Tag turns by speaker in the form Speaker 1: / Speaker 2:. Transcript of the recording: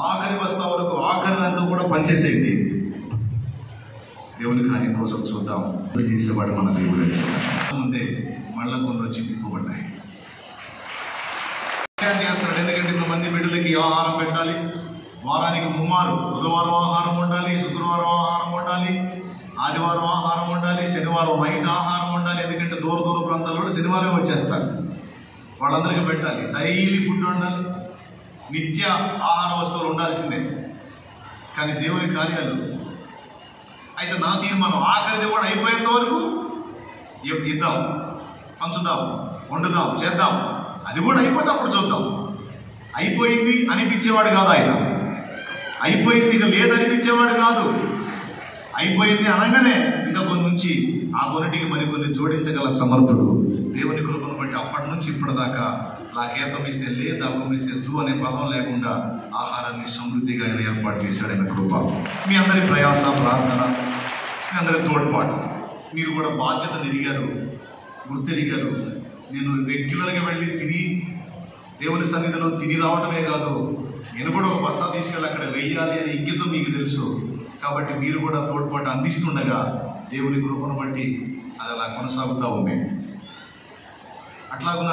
Speaker 1: ఆఖరి వస్తా వరకు ఆఖరినంతా కూడా పనిచేసేది దేవుని కార్యం కోసం చూద్దాం. చేసేవాడు మన దేవుడు. ముందే మళ్ళా కొన్ని వచ్చి తిప్పుబడ్డాయి. చేస్తున్నాడు ఎందుకంటే ఇంతమంది బిడ్డలకి ఆహారం పెట్టాలి. వారానికి 3 మార్లు బుధవారం ఆహారం ఉండాలి, శుక్రవారం ఆహారం ఉండాలి, ఆదివారం ఆహారం ఉండాలి, శనివారం నైట్ ఆహారం ఉండాలి. ఎందుకంటే దూర దూర ప్రాంతాల్లో శనివారం వచ్చేస్తారు. వాళ్ళందరికీ పెట్టాలి. డైలీ ఫుడ్ ఉండాలి, నిత్య ఆహార వస్తువులు ఉండాల్సిందే. కానీ దేవుని కార్యాలు అయితే నా తీర్మానం ఆఖరిది కూడా అయిపోయేంత వరకు ఇద్దాం, పంచుదాం, వండుదాం, చేద్దాం. అది కూడా అయిపోతే అప్పుడు చూద్దాం. అయిపోయింది అనిపించేవాడు కాదు ఆయన. అయిపోయింది ఇక లేదనిపించేవాడు కాదు. అయిపోయింది అనగానే ఇంకా కొన్ని నుంచి ఆ కొన్నిటికి మరికొన్ని జోడించగల సమర్థుడు. దేవుని కృపను బట్టి అప్పటి నుంచి ఇప్పటిదాకా నాకేతం ఇస్తే లేదు, అప్పం ఇస్తే దు అనే పదం లేకుండా ఆహారాన్ని సమృద్ధిగా ఆయన ఏర్పాటు చేశాడు. ఆయన కృప, మీ అందరి ప్రయాస, ప్రార్థన, మీ అందరి తోడ్పాటు. మీరు కూడా బాధ్యత ఎరిగారు, గుర్తెరిగారు. నేను రెగ్యులర్గా వెళ్ళి తిని దేవుని సన్నిధిలో తిని రావటమే కాదు, నేను కూడా ఒక బస్తా తీసుకెళ్ళి అక్కడ వెయ్యాలి అనే ఇంగితం మీకు తెలుసు. కాబట్టి మీరు కూడా తోడ్పాటు అందిస్తుండగా దేవుని కృపను బట్టి అది అలా కొనసాగుతూ ఉంది. అట్లాగున